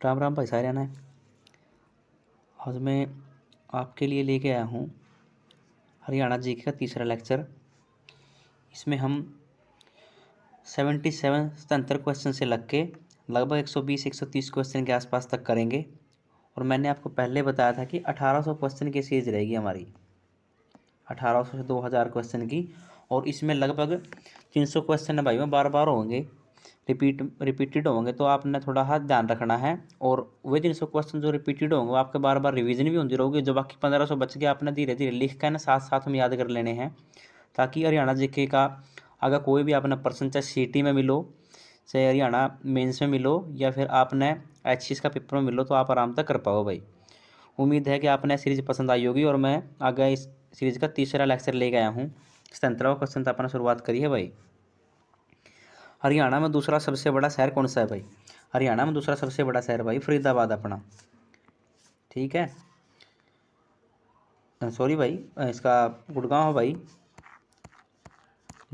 राम राम भाई सारे ना। आज मैं आपके लिए लेके आया हूँ हरियाणा जीके का तीसरा लेक्चर। इसमें हम 77 क्वेश्चन से लग के लगभग 120-130 क्वेश्चन के आसपास तक करेंगे। और मैंने आपको पहले बताया था कि 1800 क्वेश्चन की सीरीज रहेगी हमारी, 1800 से 2000 क्वेश्चन की। और इसमें लगभग 300 क्वेश्चन है भाई में बार बार होंगे, रिपीटेड होंगे, तो आपने थोड़ा हाथ ध्यान रखना है। और वही 300 क्वेश्चन जो रिपीटेड होंगे वो आपके बार बार रिवीजन भी होती रहेगी। जो बाकी 1500 बच गए आपने धीरे धीरे लिख कर ना साथ साथ में याद कर लेने हैं, ताकि हरियाणा जीके का अगर कोई भी आपने पर्सन, चाहे सीटी में मिलो, चाहे हरियाणा मेंस में मिलो, या फिर आपने एचसीएस का पेपर में मिलो, तो आप आराम तक कर पाओ भाई। उम्मीद है कि आपने सीरीज पसंद आई होगी। और मैं आगे इस सीरीज का तीसरा लेक्चर लेके आया हूँ। 77वां क्वेश्चन तो अपना शुरुआत करी है भाई। हरियाणा में दूसरा सबसे बड़ा शहर कौन सा है भाई? हरियाणा में दूसरा सबसे बड़ा शहर भाई फरीदाबाद अपना, ठीक है। सॉरी भाई, इसका गुड़गांव है भाई।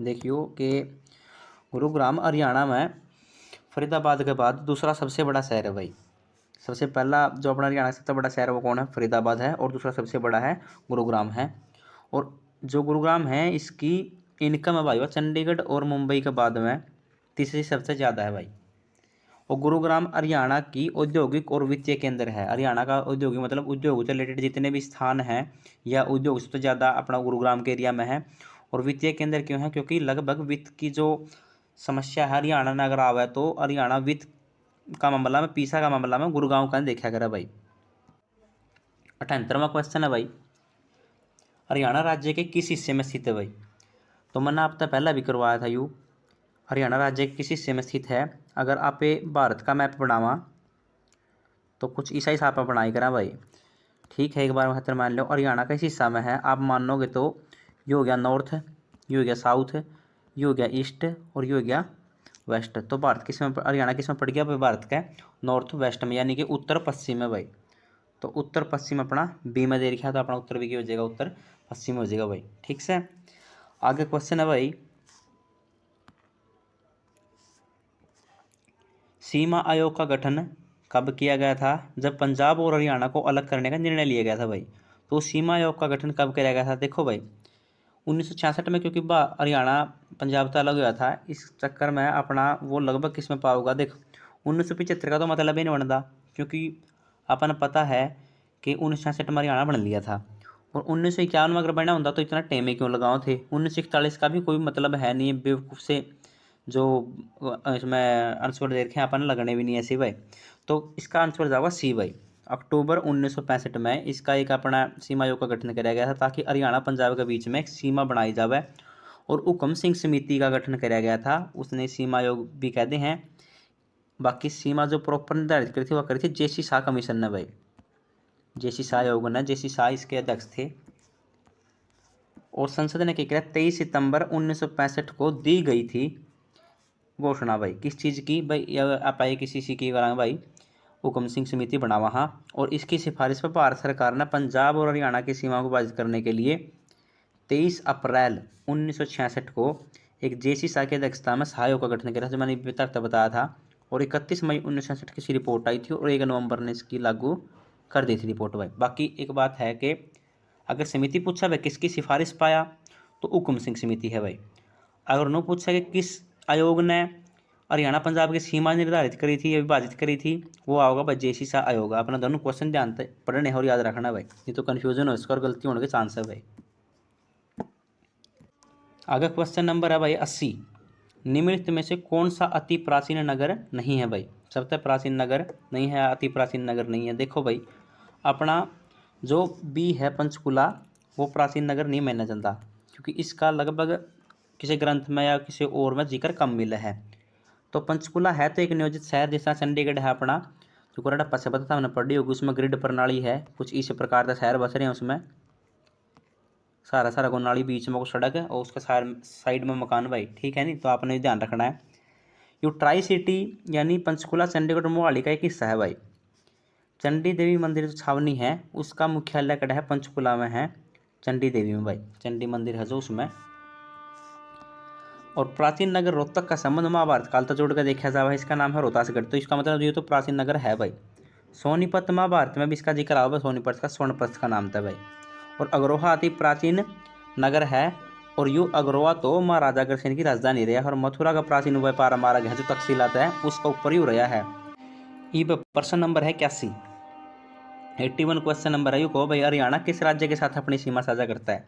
देखियो कि गुरुग्राम हरियाणा में फरीदाबाद के बाद दूसरा सबसे बड़ा शहर है भाई। सबसे पहला जो अपना हरियाणा का सबसे बड़ा शहर वो कौन है? फरीदाबाद है। और दूसरा सबसे बड़ा है गुरुग्राम है। और जो गुरुग्राम है इसकी इनकम है भाई वह चंडीगढ़ और मुंबई के बाद में तीसरी सबसे ज़्यादा है भाई। और गुरुग्राम हरियाणा की औद्योगिक और वित्तीय केंद्र है। हरियाणा का औद्योगिक मतलब उद्योग से रिलेटेड जितने भी स्थान हैं या उद्योग सबसे ज़्यादा अपना गुरुग्राम के एरिया में है। और वित्तीय केंद्र क्यों है? क्योंकि लगभग वित्त की जो समस्या है हरियाणा में अगर आवे तो हरियाणा वित्त का मामला में, पैसा का मामला में गुरुग्राम का देखा करा भाई। 78वां क्वेश्चन है भाई, हरियाणा राज्य के किस हिस्से में स्थित है भाई? तो मैंने आप तक पहला भी करवाया था यू। हरियाणा राज्य के किस हिस्से में स्थित है? अगर आप भारत का मैप बनावा तो कुछ ऐसा हिसाब पर बनाई करा भाई, ठीक है। एक बार बेहतर मान लो हरियाणा का इस हिस्सा में है, आप मानोगे तो ये हो गया नॉर्थ, ये हो गया साउथ, ये हो गया ईस्ट, और ये हो गया वेस्ट। तो भारत किस में, हरियाणा किस में पड़ गया भाई? भारत का नॉर्थ वेस्ट में, यानी कि उत्तर पश्चिम में भाई। तो उत्तर पश्चिम अपना बी में दे रखा है, तो अपना उत्तर भी क्या हो जाएगा? उत्तर पश्चिम हो जाएगा भाई, ठीक से। आगे क्वेश्चन है भाई, सीमा आयोग का गठन कब किया गया था? जब पंजाब और हरियाणा को अलग करने का निर्णय लिया गया था भाई। तो सीमा आयोग का गठन कब किया गया था? देखो भाई 1966 में, क्योंकि हरियाणा पंजाब से अलग हुआ था, इस चक्कर में अपना वो लगभग किस में पाओगा? देखो 1975 का तो मतलब ही नहीं बनता, क्योंकि अपन पता है कि 1966 में हरियाणा बन लिया था। और 1951 में अगर बना होता तो इतना टेम क्यों लगाओ थे? 1941 का भी कोई मतलब है नहीं, बेवकूफ़ से जो इसमें आंसर दे रखे हैं अपन लगने भी नहीं ऐसे भाई। तो इसका आंसर जाएगा सी भाई। अक्टूबर 1965 में इसका एक अपना सीमा आयोग का गठन किया गया था, ताकि हरियाणा पंजाब के बीच में एक सीमा बनाई जाए। और हुकम सिंह समिति का गठन किया गया था, उसने सीमा आयोग भी कहते हैं। बाकी सीमा जो प्रॉपर निर्धारित करी थी वह करी थी जेसी शाह कमीशन ने भाई, जेसी शाह आयोग ने, जेसी शाह इसके अध्यक्ष थे। और संसद ने क्या किया? 23 सितंबर 1965 को दी गई थी घोषणा भाई, किस चीज़ की भाई? आप आइए किसी सी की कराएं भाई, हुकम सिंह समिति बना वहाँ। और इसकी सिफारिश पर भारत सरकार ने पंजाब और हरियाणा की सीमा को विभाजित करने के लिए 23 अप्रैल 1966 को एक जेसी शाह की अध्यक्षता में सहायोग का गठन किया था, जो मैंने बताया था। और 31 मई 1966 की इसकी रिपोर्ट आई थी, और 1 नवंबर ने इसकी लागू कर दी थी रिपोर्ट भाई। बाकी एक बात है कि अगर समिति पूछा भाई किसकी सिफारिश पाया, तो हुकम सिंह समिति है भाई। अगर न पूछा कि किस आयोग ने हरियाणा पंजाब की सीमा निर्धारित करी थी या विभाजित करी थी, वो आओगा भाई जेसी शाह आयोग। अपना दोनों क्वेश्चन ध्यान से पढ़ने और याद रखना भाई, नहीं तो कन्फ्यूजन हो इसका और गलती होने के चांस है भाई। आगे क्वेश्चन नंबर है भाई 80, निम्नलिखित में से कौन सा अति प्राचीन नगर नहीं है भाई? सबसे प्राचीन नगर नहीं है, अति प्राचीन नगर नहीं है। देखो भाई अपना जो बी है पंचकुला, वो प्राचीन नगर नहीं माना जाता, क्योंकि इसका लगभग किसी ग्रंथ में या किसी और में जिक्र कम मिला है। तो पंचकुला है तो एक नियोजित शहर, जैसा चंडीगढ़ है अपना, जो कोरडप्पा से पता था हमने पढ़ी होगी, उसमें ग्रिड प्रणाली है, कुछ इस प्रकार का शहर बस रहे हैं उसमें। सारा सारा को नाली बीच में को सड़क है और उसका साइड में मकान भाई, ठीक है नहीं? तो आपने ध्यान रखना है। यू ट्राई सिटी यानी पंचकुला चंडीगढ़ और मोहाली का एक हिस्सा है भाई। चंडी देवी मंदिर जो छावनी है उसका मुख्यालय कड़ा है पंचकुला में है, चंडी देवी में भाई, चंडी मंदिर है जो उसमें। और प्राचीन नगर रोहतक का संबंध महाभारत काल तक जोड़ कर देखा जाए, इसका नाम है रोहतासगढ़। तो इसका मतलब ये तो प्राचीन नगर है भाई। सोनीपत महाभारत में भी इसका जिक्र आओ भाई, सोनीपत का स्वर्णपथ का नाम था भाई। और अग्रोहा अति प्राचीन नगर है, और यू अग्रोहा तो महाराजा अग्रसेन की राजधानी रहा है, और मथुरा का प्राचीन व्यापार मार्ग है जो तक्षशिला है उसका ऊपर ही रहा है। ये प्रश्न नंबर है 81, 81 क्वेश्चन नंबर है। यू कहो भाई हरियाणा किस राज्य के साथ अपनी सीमा साझा करता है?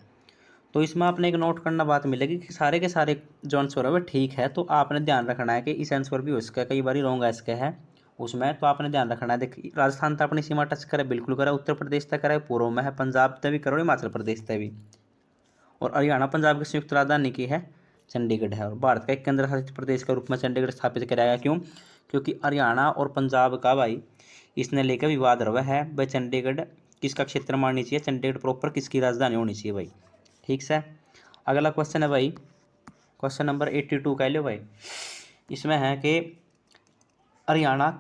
तो इसमें आपने एक नोट करना बात मिलेगी कि सारे के सारे जो आंसर है वो ठीक है, तो आपने ध्यान रखना है कि इस आंसर भी हो इसका कई बार रॉन्ग है इसका है उसमें, तो आपने ध्यान रखना है। देखिए राजस्थान तक अपनी सीमा टच करे, बिल्कुल करे, उत्तर प्रदेश तक करे, पूर्व में है, पंजाब तक भी करो, हिमाचल प्रदेश तक भी, और हरियाणा पंजाब की संयुक्त राजधानी की है चंडीगढ़ है, और भारत का एक केंद्र शासित प्रदेश के रूप में चंडीगढ़ स्थापित कराया गया। क्यों? क्योंकि हरियाणा और पंजाब का भाई इसने लेकर विवाद रहा है भाई, चंडीगढ़ किसका क्षेत्र माननी चाहिए, चंडीगढ़ प्रॉपर किसकी राजधानी होनी चाहिए भाई। ठीक से अगला क्वेश्चन है भाई, क्वेश्चन नंबर 82 कह लो भाई। इसमें है कि हरियाणा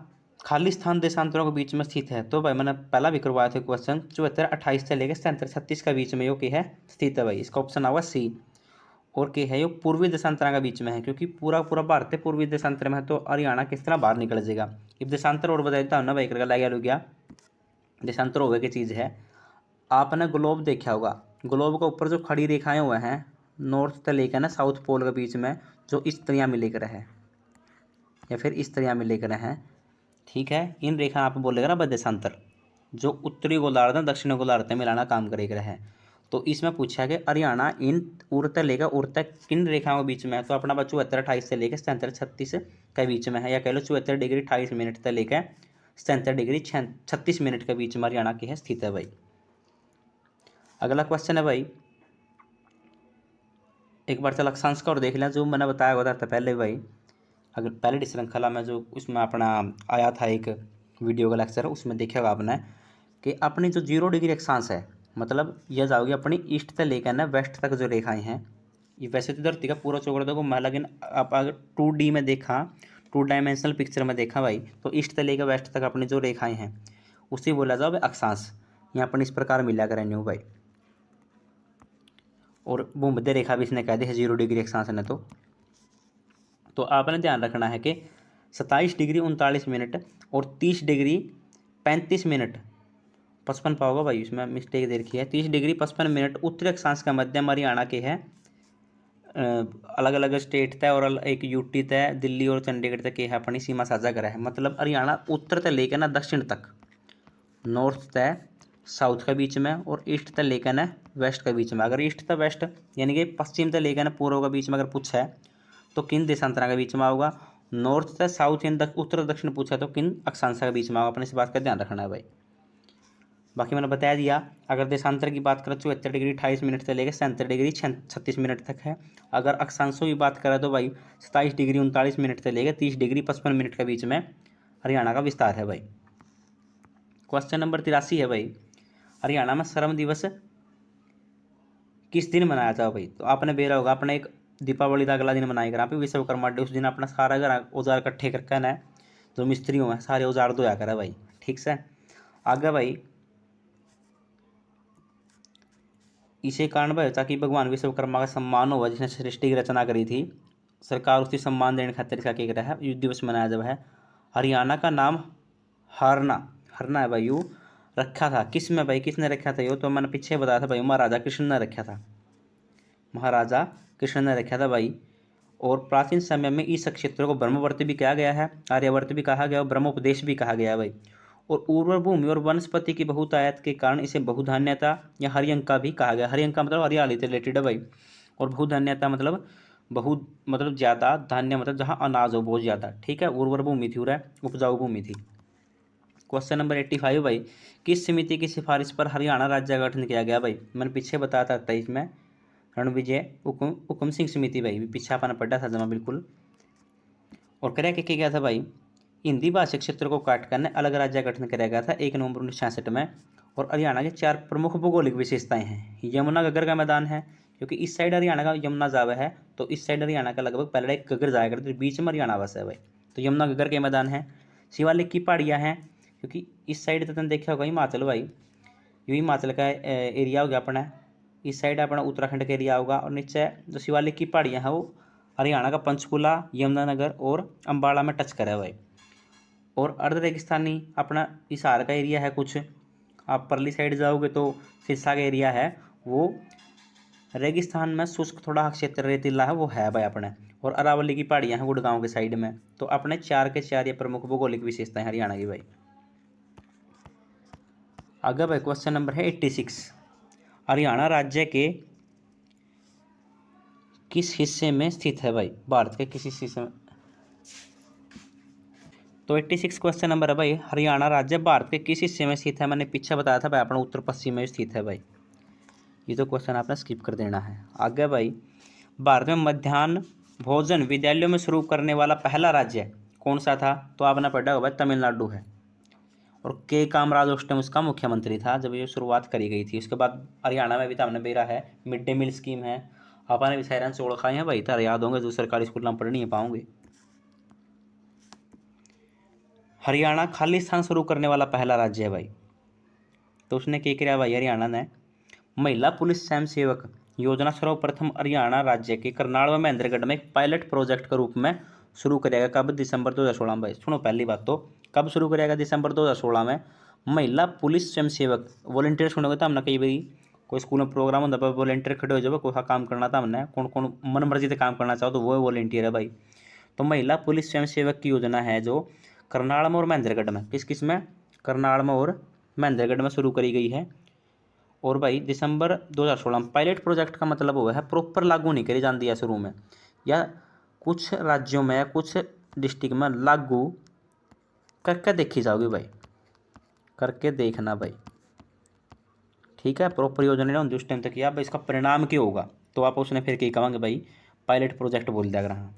खालिस्तान देशांतरों के बीच में स्थित है। तो भाई मैंने पहला भी करवाया था क्वेश्चन, 74-28 से लेकर 77-36 के बीच में यो की है स्थित है भाई, इसका ऑप्शन आवा सी। और के है यो पूर्वी देशांतरों के बीच में है, क्योंकि पूरा पूरा भारत है पूर्वी देशांतर में है, तो हरियाणा किस तरह बाहर निकल जाएगा। इब देशांतर और बता देता हूँ ना भाई, करके लग गया देशांतर होवे की चीज़ है। आपने ग्लोब देखा होगा, ग्लोब के ऊपर जो खड़ी रेखाएं हुए हैं नॉर्थ से लेकर ना साउथ पोल के बीच में, जो इस तरह में लेकर है या फिर इस तरह में लेकर हैं, ठीक है, इन रेखा आप बोलेगा ना देशांतर, जो उत्तरी गोलार्ध है दक्षिणी गोलार्ध में मिलाना काम करेगा है। तो इसमें पूछा कि हरियाणा इन उड़ते लेकर उड़ते किन रेखाओं के बीच में है, तो अपना 74-28 से लेकर 77-36 के बीच में है, या कह लो 74 डिग्री 28 मिनट से लेकर 77 डिग्री 36 मिनट के बीच में हरियाणा की है स्थित है भाई। अगला क्वेश्चन है भाई, एक बार चल अक्षांश का और देख लें, जो मैंने बताया हुआ था पहले भाई, अगर पहले श्रृंखला में जो उसमें अपना आया था एक वीडियो का लेक्चर, उसमें देखा आपने कि अपनी जो 0 डिग्री अक्षांश है, मतलब यह जाओगी अपनी ईस्ट से लेकर ना वेस्ट तक जो रेखाएं हैं, ये वैसे तो धरती का पूरा चौकड़ा देखो मैं, लेकिन आप अगर 2D में देखा, 2 डायमेंशनल पिक्चर में देखा भाई, तो ईस्ट से लेकर वेस्ट तक अपनी जो रेखाएं हैं उसी बोला जाओ भाई अक्षांश। यहाँ अपन इस प्रकार मिला करेंगे भाई, और भूमध्य रेखा भी इसने कह दी है 0 डिग्री अक्षांश ने। तो आपने ध्यान रखना है कि 27 डिग्री 39 मिनट और 30 डिग्री 35 मिनट 55 पाओगा भाई, इसमें मिस्टेक दे रखी है, 30 डिग्री 55 मिनट उत्तरी अक्षांश का मध्यम हरियाणा के है। अलग अलग स्टेट तय और एक यूटी तय दिल्ली और चंडीगढ़ तक के है अपनी सीमा साझा करा है, मतलब हरियाणा उत्तर तय लेकर ना दक्षिण तक, नॉर्थ तय साउथ के बीच में, और ईस्ट तक लेकर ना वेस्ट के बीच में। अगर ईस्ट तक वेस्ट यानी कि पश्चिम तक लेकर ना पूर्व के बीच में अगर पूछा है तो किन देशांतरों के बीच में होगा, नॉर्थ से साउथ यानी उत्तर दक्षिण पूछा तो किन अक्षांश के बीच में होगा, अपने इस बात का ध्यान रखना है भाई। बाकी मैंने बता दिया, अगर देशांतर की बात करें 74 डिग्री 28 मिनट से लेकर 77 डिग्री 36 मिनट तक है। अगर अक्षांशों की बात करें तो भाई 27 डिग्री 39 मिनट से लेकर 30 डिग्री 55 मिनट के बीच में हरियाणा का विस्तार है भाई। क्वेश्चन नंबर 83 है भाई, हरियाणा में श्रम दिवस किस दिन मनाया जाए भाई? तो आपने बेरा होगा, अपने एक दीपावली का अगला दिन मनाएगा यहाँ पे विश्वकर्मा डे, उस दिन अपना सारा घर औजार इकट्ठे करके ना जो मिस्त्री हुए हैं सारे औजार धोया करा भाई। ठीक से आगे भाई, इसे कारण भाई ताकि भगवान विश्वकर्मा का सम्मान हुआ जिसने सृष्टि की रचना करी थी, सरकार उसकी सम्मान देने खातिर क्या कह रहा है युद्ध दिवस मनाया जब है। हरियाणा का नाम हरना हरना है भाई यू रखा था किस में भाई, किसने रखा था यो? तो मैंने पीछे बताया था भाई, महाराजा कृष्ण ने रखा था, महाराजा कृष्ण ने रखा था भाई। और प्राचीन समय में इस क्षेत्र को ब्रह्मवर्त भी कहा गया है, आर्यवर्त भी कहा गया और ब्रह्मोपदेश भी कहा गया है भाई। और उर्वर भूमि और वनस्पति की बहुतायत के कारण इसे बहुधान्यता या हरियंका भी कहा गया। हरियंका मतलब हरियाली से रिलेटेड है भाई, और बहुधान्यता मतलब मतलब ज़्यादा, धान्य मतलब जहाँ अनाज हो बहुत ज़्यादा। ठीक है, उर्वर भूमि थी, उपजाऊ भूमि थी। क्वेश्चन नंबर 85 भाई, किस समिति की सिफारिश पर हरियाणा राज्य का गठन किया गया भाई? मैंने पीछे बताया था 23 में, रणविजय हुकुम सिंह समिति भाई, पीछे अपना पढ़ा था जमा बिल्कुल। और क्या क्या गया था भाई, हिंदी भाषा क्षेत्र को काट कर अलग राज्य गठन कराया गया था 1 नवंबर 1966 में। और हरियाणा के 4 प्रमुख भौगोलिक विशेषताएं हैं। यमुना गगर का मैदान है, क्योंकि इस साइड हरियाणा का यमुना जावा है, तो इस साइड हरियाणा का लगभग पहले एक गगर जाया करते, बीच में हरियाणा बस है भाई, तो यमुना गगर के मैदान है। शिवालिक की पहाड़ियाँ हैं, क्योंकि इस साइड तो तुमने देखा होगा हिमाचल भाई, ये हिमाचल का एरिया हो गया अपना, इस साइड अपना उत्तराखंड का एरिया होगा, और नीचे जो शिवालिक की पहाड़ियाँ हैं वो हरियाणा का पंचकुला, यमुनानगर और अम्बाला में टच करा है भाई। और अर्ध रेगिस्तानी अपना हिसार का एरिया है कुछ। आप परली साइड जाओगे तो सिरसा का एरिया है, वो रेगिस्तान में शुष्क थोड़ा क्षेत्र रेतीला है, वो है भाई अपने। और अरावली की पहाड़ियाँ हैं गुड़गांव के साइड में। तो अपने 4 के 4 ये प्रमुख भौगोलिक विशेषताएं हरियाणा की भाई। आगे भाई क्वेश्चन नंबर है 86। हरियाणा राज्य के किस हिस्से में स्थित है भाई? भारत के किस हिस्से में? तो 86 क्वेश्चन नंबर है भाई, हरियाणा राज्य भारत के किस हिस्से में स्थित है? मैंने पीछे बताया था भाई अपना उत्तर पश्चिम में स्थित है भाई। ये तो क्वेश्चन आपने स्किप कर देना है। आगे भाई, भारत में मध्याह्न भोजन विद्यालयों में शुरू करने वाला पहला राज्य कौन सा था? तो आपने पढ़ा होगा तमिलनाडु है। और के कामराज उस टाइम उसका मुख्यमंत्री था जब ये शुरुआत करी गई थी। उसके बाद हरियाणा में भी तो हमने बेरा है, मिड डे मील स्कीम है। आपने भी सायरन चौड़ खाए हैं भाई, तार याद होंगे जो सरकारी स्कूल में पढ़ नहीं पाओगे। हरियाणा खालिस्तान शुरू करने वाला पहला राज्य है भाई। तो उसने क्या किया भाई? हरियाणा ने महिला पुलिस स्वयं सेवक योजना सर्वप्रथम हरियाणा राज्य के करनाल व महेंद्रगढ़ में एक पायलट प्रोजेक्ट के रूप में शुरू करेगा। कब? दिसंबर 2016 में भाई। सुनो पहली बात तो, कब शुरू करेगा? दिसंबर 2016 में। महिला पुलिस स्वयं सेवक वॉलंटियर सुनोगे तो हमने कई बारी कोई स्कूल में प्रोग्राम होता है, वॉलंटियर खड़े हो जाओ, कोई काम करना था हमने, कौन कौन मन मर्जी से काम करना चाहो तो वो वॉलंटियर है भाई। तो महिला पुलिस स्वयं सेवक की योजना है जो करनाल में और महेंद्रगढ़ में, किस किस में? करनाल में और महेंद्रगढ़ में शुरू करी गई है। और भाई दिसंबर 2016 में। पायलट प्रोजेक्ट का मतलब वो है प्रॉपर लागू नहीं करी जाती है शुरू में, या कुछ राज्यों में कुछ डिस्ट्रिक्ट में लागू करके देखी जाओगी भाई, करके देखना भाई, ठीक है। प्रॉपर योजना नहीं होती उस टाइम तक या भाई इसका परिणाम क्या होगा, तो आप उसने फिर क्या कहेंगे भाई? पायलट प्रोजेक्ट बोल दिया। अगर हाँ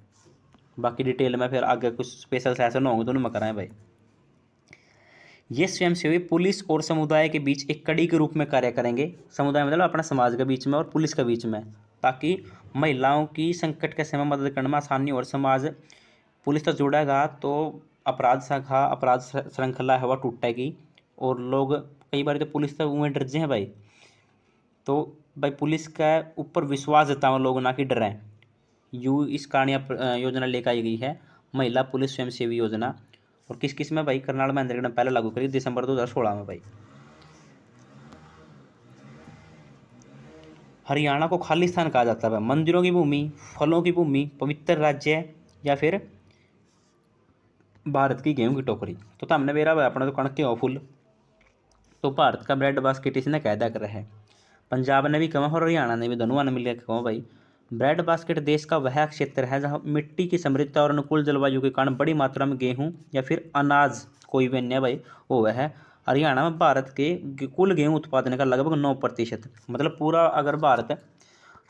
बाकी डिटेल में फिर आगे कुछ स्पेशल सेशन होंगे तो उनमें कराएं भाई। ये स्वयंसेवी पुलिस और समुदाय के बीच एक कड़ी के रूप में कार्य करेंगे। समुदाय मतलब अपना समाज के बीच में और पुलिस के बीच में, ताकि महिलाओं की संकट के समय मदद करने में आसानी और समाज पुलिस से जुड़ेगा तो अपराध शाखा अपराध श्रृंखला है वह टूटेगी। और लोग कई बार तो पुलिस से उन्हें डर हैं भाई, तो भाई पुलिस का ऊपर विश्वास जताओ लोग, ना कि डरें। इस कारण योजना लेकर आई गई है महिला पुलिस स्वयंसेवी योजना। और किस किस में भाई? करनाल महेंद्रगढ़ में पहले लागू करी दिसंबर 2016 में भाई। हरियाणा को खालिस्तान कहा जाता है भाई। मंदिरों की भूमि, फलों की भूमि, पवित्र राज्य, या फिर भारत की गेहूं की टोकरी। तो हमने मेरा भाई अपना तो कणक के फुल, तो भारत का ब्रेड बास्केट इसने कायदा कर है। पंजाब ने भी कहा और हरियाणा ने भी, दोनों ने मिलकर कहा भाई ब्रेड बास्केट देश का वह क्षेत्र है जहां मिट्टी की समृद्धता और अनुकूल जलवायु के कारण बड़ी मात्रा में गेहूं या फिर अनाज कोई भी अन्य भाई वो वह है। हरियाणा में भारत के कुल गेहूं उत्पादन का लगभग 9%, मतलब पूरा अगर भारत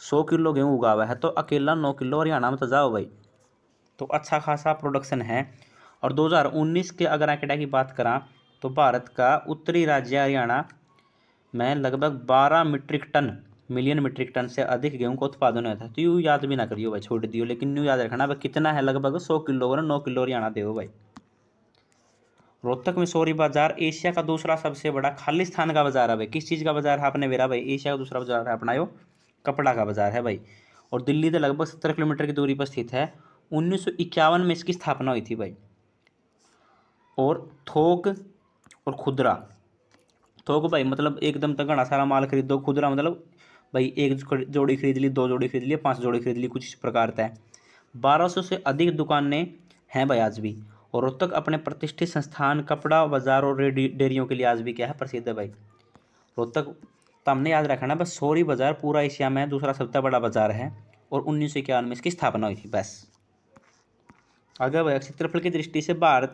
100 किलो गेहूँ उगा हुआ है तो अकेला 9 किलो हरियाणा में तो जाओ भाई। तो अच्छा खासा प्रोडक्शन है। और 2019 के अगर आंकड़ा की बात करा तो भारत का उत्तरी राज्य हरियाणा में लगभग 12 मिलियन मीट्रिक टन से अधिक गेहूं का उत्पादन हुआ था। तो यूँ याद भी ना करियो भाई, छोड़ दियो, लेकिन यूँ याद रखना भाई कितना है, लगभग 100 किलो और 9 किलो हरियाणा दे भाई। रोहतक में सौरी बाजार एशिया का दूसरा सबसे बड़ा खालिस्तान का बाजार है भाई। किस चीज़ का बाजार है आपने मेरा भाई? एशिया का दूसरा बाजार है अपना यो कपड़ा का बाजार है भाई। और दिल्ली से लगभग 70 किलोमीटर की दूरी पर स्थित है। 1951 में इसकी स्थापना हुई थी भाई। और थोक और खुदरा, थोक भाई मतलब एकदम तक घना सारा माल खरीदो, खुदरा मतलब भाई एक जोड़ी खरीद ली, 2 जोड़ी खरीद ली, 5 जोड़ी खरीद ली, कुछ इस प्रकार का है। 1200 से अधिक दुकानें हैं भाई आज भी। और रोहतक अपने प्रतिष्ठित संस्थान कपड़ा बाजार और डेयरियों के लिए आज भी क्या है? प्रसिद्ध है भाई रोहतक। तो हमने याद रखना बस सौरी बाजार पूरा एशिया में दूसरा सबसे बड़ा बाजार है और 1951 में इसकी स्थापना हुई थी बस। अगर भाई क्षेत्रफल की दृष्टि से भारत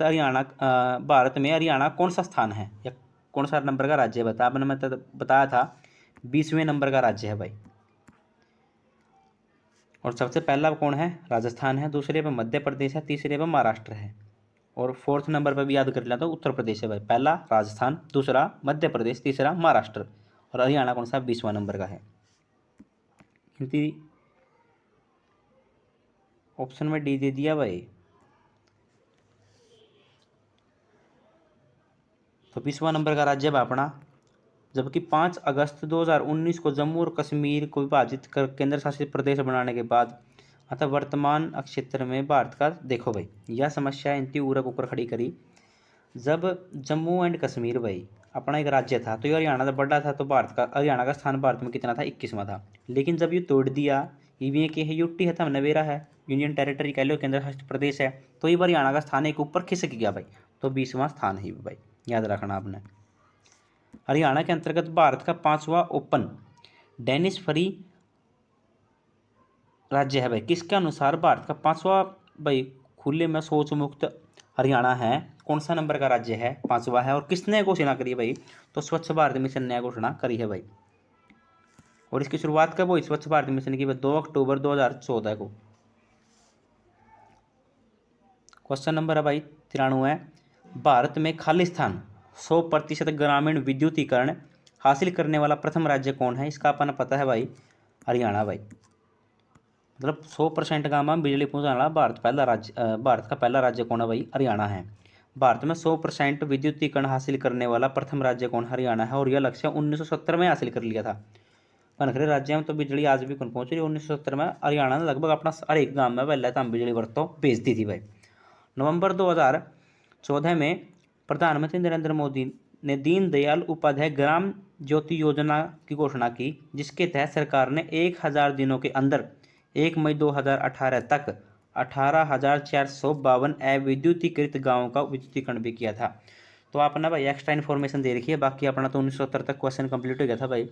में हरियाणा कौन सा स्थान है या कौन सा नंबर का राज्य है? बता, मैंने बताया था 20वें नंबर का राज्य है भाई। और सबसे पहला कौन है? राजस्थान है, दूसरे पे मध्य प्रदेश है, तीसरे पे महाराष्ट्र है, और 4th नंबर पर भी याद कर लिया तो उत्तर प्रदेश है भाई। पहला राजस्थान, दूसरा मध्य प्रदेश, तीसरा महाराष्ट्र, और हरियाणा कौन सा? 20वां नंबर का है। हिंदी ऑप्शन में डी दे दिया भाई। तो 20वां नंबर का राज्य है अपना। जबकि 5 अगस्त 2019 को जम्मू और कश्मीर को विभाजित कर केंद्र शासित प्रदेश बनाने के बाद अतः वर्तमान क्षेत्र में भारत का, देखो भाई यह समस्या इनती उरक ऊपर खड़ी करी जब जम्मू एंड कश्मीर भाई अपना एक राज्य था तो ये हरियाणा से बड़ा था, तो भारत का हरियाणा का स्थान भारत में कितना था, 21वां था। लेकिन जब ये तोड़ दिया, ये के है यूटी है, तब नवेरा है, यूनियन टेरिटरी कह लो, केंद्र शासित प्रदेश है, तो ये हरियाणा का स्थान एक ऊपर खिसक गया भाई, तो 20वां स्थान है भाई, याद रखना आपने। हरियाणा के अंतर्गत भारत का 5वां ओपन डेनिस फ्री राज्य है भाई, किसके अनुसार भारत का 5वां भाई खुले में शौच मुक्त हरियाणा है, कौन सा नंबर का राज्य है, 5वां है, और किसने घोषणा करी है भाई, तो स्वच्छ भारत मिशन ने घोषणा करी है भाई। और इसकी शुरुआत कब हुई स्वच्छ भारत मिशन की, 2 अक्टूबर 2014 को। क्वेश्चन नंबर है भाई 93, भारत में खालिस्तान 100% ग्रामीण विद्युतीकरण हासिल करने वाला प्रथम राज्य कौन है, इसका अपन पता है भाई, हरियाणा भाई। मतलब 100% गांव में बिजली पहुंचाने वाला भारत का पहला राज्य कौन है भाई, हरियाणा है। भारत में 100% विद्युतीकरण हासिल करने वाला प्रथम राज्य कौन, हरियाणा है, और यह लक्ष्य 1970 में हासिल कर लिया था। पनखरे राज्य में तो बिजली आज भी कौन पहुंच रही है, 1970 में हरियाणा ने लगभग अपना हर एक गाँव में पहले तो बिजली वर्त तो भेज दी थी भाई। नवंबर 2014 में प्रधानमंत्री नरेंद्र मोदी ने दीनदयाल उपाध्याय ग्राम ज्योति योजना की घोषणा की, जिसके तहत सरकार ने 1000 दिनों के अंदर 1 मई 2018 तक 18,452 अविद्युतीकृत गाँवों का विद्युतीकरण भी किया था। तो आपने भाई एक्स्ट्रा इन्फॉर्मेशन दे रखी है, बाकी अपना तो 1970 तक क्वेश्चन कंप्लीट हो गया था भाई।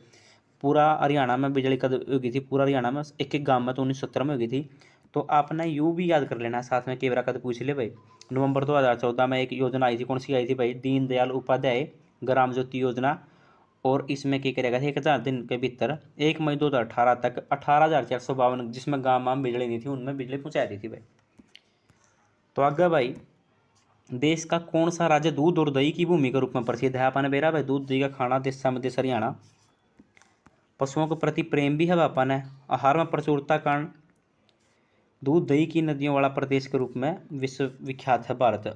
पूरा हरियाणा में बिजली कब हो गई थी, पूरा हरियाणा में एक एक गाँव में तो 1970 में हो गई थी। तो आपने यू भी याद कर लेना, साथ में केवरा कद पूछ ले भाई। नवंबर 2014 में एक योजना आई थी, कौन सी आई थी भाई, दीनदयाल उपाध्याय ग्राम ज्योति योजना, और इसमें क्या करेगा 1000 दिन के भीतर 1 मई 2018 तक 18,452 जिसमें गाँव में बिजली नहीं थी उनमें बिजली पहुँचा दी थी भाई। तो आगे भाई, देश का कौन सा राज्य दूध और दही की भूमि के रूप में प्रसिद्ध है, आपने बेरा भाई दूध दही का खाना देश देश हरियाणा। पशुओं के प्रति प्रेम भी है बापा ने, आहार में प्रचुरता कारण दूध दही की नदियों वाला प्रदेश के रूप में विश्व विख्यात है भारत,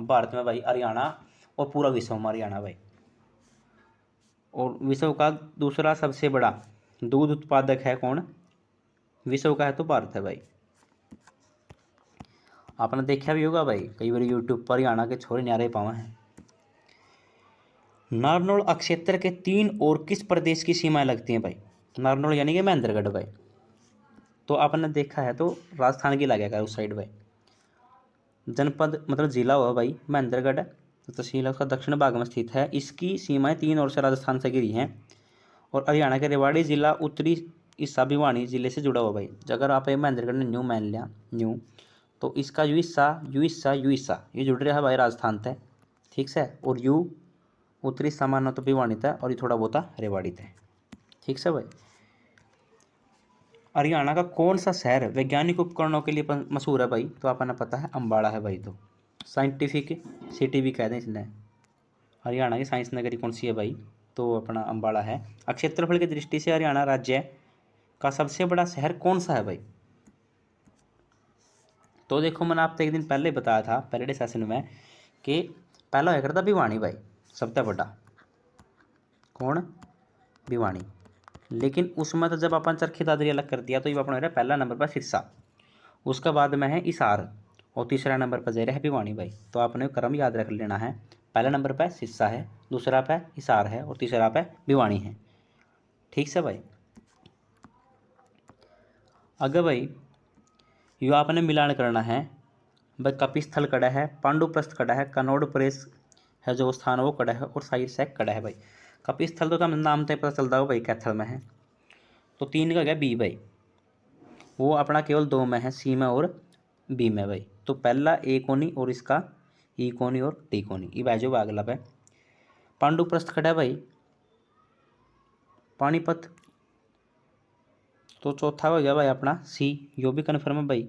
भारत में भाई हरियाणा, और पूरा विश्व में हरियाणा भाई। और विश्व का दूसरा सबसे बड़ा दूध उत्पादक है कौन, विश्व का है तो भारत है भाई। आपने देखा भी होगा भाई कई बार यूट्यूब पर हरियाणा के छोरे न्यारे पावे हैं। नारनौल अक्षेत्र के 3 और किस प्रदेश की सीमाएं लगती हैं भाई, नारनौल यानी कि महेंद्रगढ़ भाई। तो आपने देखा है तो राजस्थान की लगेगा उस साइड भाई। जनपद मतलब जिला हुआ भाई महेंद्रगढ़, तो तहसील उसका दक्षिण भाग में स्थित है। इसकी सीमाएं 3 ओर से राजस्थान से घिरी हैं। और हरियाणा के रेवाड़ी जिला उत्तरी हिस्सा भिवानी जिले से जुड़ा हुआ भाई। अगर आप महेंद्रगढ़ ने न्यू मान लिया न्यू, तो इसका यू हिस्सा ये जुड़ रहा है भाई राजस्थान तय, ठीक से। और यू उत्तरी सामान्य तो भिवानी तय, और ये थोड़ा बहुत रेवाड़ी तय, ठीक से भाई। हरियाणा का कौन सा शहर वैज्ञानिक उपकरणों के लिए मशहूर है भाई, तो आपने पता है अम्बाड़ा है भाई। तो साइंटिफिक सिटी भी कहते हैं इसने, हरियाणा की साइंस नगरी कौन सी है भाई, तो अपना अम्बाड़ा है। क्षेत्रफल की दृष्टि से हरियाणा राज्य का सबसे बड़ा शहर कौन सा है भाई, तो देखो मैंने आपसे एक दिन पहले बताया था पहले सेशन में कि पहला होया करता भिवानी भाई सबसे बड़ा, कौन, भिवानी। लेकिन उसमें तो जब अपन चरखी दादरी अलग कर दिया तो ये अपना पहला नंबर पर सिरसा, उसके बाद में है हिसार, और तीसरा नंबर पर जा रहा है भिवानी भाई। तो आपने क्रम याद रख लेना है, पहला नंबर पर सिरसा है, दूसरा पे हिसार है, और तीसरा पे भिवानी है, ठीक से भाई। अगर भाई यो आपने मिलान करना है भाई, कपिस्थल कड़ा है, पांडुप्रस्थ कड़ा है, कनौड़ प्रेस है जो स्थान वो कड़ा है, और साइर सैक कड़ा है भाई। कपिस्थल तो नाम तय पता चलता हो भाई कैथल में है, तो 3 का गया बी भाई, वो अपना केवल 2 में है, सी में और बी में भाई। तो पहला ए कोनी और इसका ई कोनी और डी कोनी, ये बाजू अगला पे। पांडुप्रस्थ खड़ा है भाई पानीपत, तो चौथा हो गया भाई अपना सी, यो भी कन्फर्म है भाई।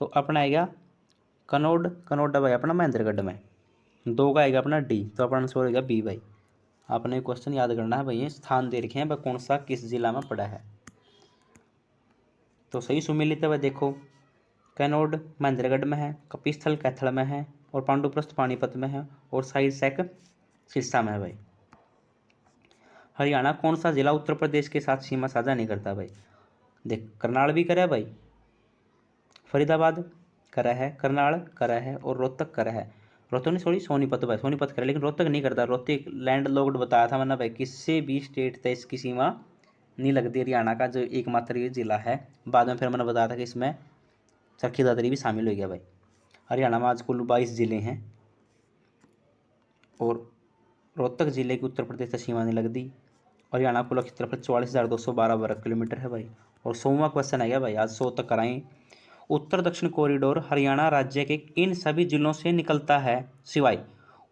तो अपना आएगा कनौड भाई अपना महेंद्रगढ़ में। 2 का आएगा अपना डी, तो अपना आंसर हो गया बी भाई। आपने क्वेश्चन याद करना है भाई, ये स्थान दे रखे हैं भाई कौन सा किस जिला में पड़ा है। तो सही सुमेलित है भाई, देखो कनौड महेंद्रगढ़ में है, कपिस्थल कैथल में है, और पांडुप्रस्थ पानीपत में है, और साइर सैक सिरसा में है भाई। हरियाणा कौन सा जिला उत्तर प्रदेश के साथ सीमा साझा नहीं करता भाई, देख करनाल भी करा है भाई, फरीदाबाद करा है, करनाल करा है, और रोहतक करा है। रोहतक नहीं, सॉरी सोनीपत भाई, सोनीपत करे, लेकिन रोहतक नहीं करता, रोहतक लैंड लॉक्ड बताया था मैंने भाई, किसी भी स्टेट तक इसकी सीमा नहीं लगती। हरियाणा का जो एकमात्र ये जिला है, बाद में फिर मैंने बताया था कि इसमें चरखी दादरी भी शामिल हो गया भाई। हरियाणा में आज कुल 22 जिले हैं और रोहतक जिले की उत्तर प्रदेश से सीमा नहीं लगती। हरियाणा कुल क्षेत्रफल 44,212 वर्ग किलोमीटर है भाई। और 100वां क्वेश्चन है क्या भाई, आज 100 तक कराएं। उत्तर दक्षिण कॉरिडोर हरियाणा राज्य के इन सभी जिलों से निकलता है सिवाय,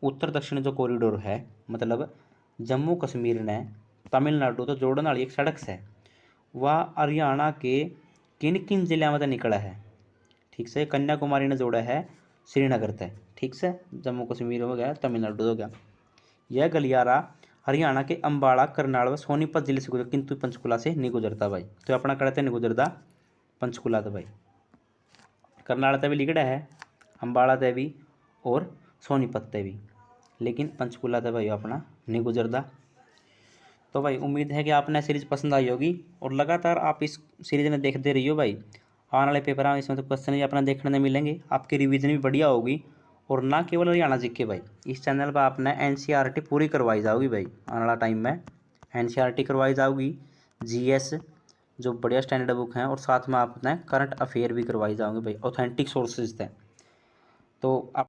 उत्तर दक्षिण जो कॉरिडोर है मतलब जम्मू कश्मीर ने तमिलनाडु तो जोड़ने वाली एक सड़क से, वह हरियाणा के किन किन जिलों में निकला है। ठीक से, कन्याकुमारी ने जोड़ा है श्रीनगर तक, ठीक से, जम्मू कश्मीर हो गया, तमिलनाडु हो गया। यह गलियारा हरियाणा के अम्बाड़ा, करनाल व सोनीपत जिले से गुजर, किंतु पंचकुला से नहीं गुजरता भाई। तो अपना कहते नहीं गुजरता पंचकुला तो भाई, करनाल तक भी लिखड़ा है, अम्बाड़ा तक भी और सोनीपत तक भी, लेकिन पंचकुला तक भाई अपना नहीं गुजरता। तो भाई उम्मीद है कि आपने सीरीज़ पसंद आई होगी और लगातार आप इस सीरीज़ में देखते रहिए भाई। आने वाले पेपर में इसमें तो क्वेश्चन भी अपना देखने को मिलेंगे, आपकी रिवीजन भी बढ़िया होगी। और ना केवल हरियाणा जीके भाई, इस चैनल पर आपने एनसीईआरटी पूरी करवाई जाओगी भाई। आने वाला टाइम में एनसीईआरटी करवाई जाओगी, जीएस जो बढ़िया स्टैंडर्ड बुक हैं, और साथ में आपने करंट अफेयर भी करवाई जाओगे भाई, ऑथेंटिक सोर्सेज थे। तो आप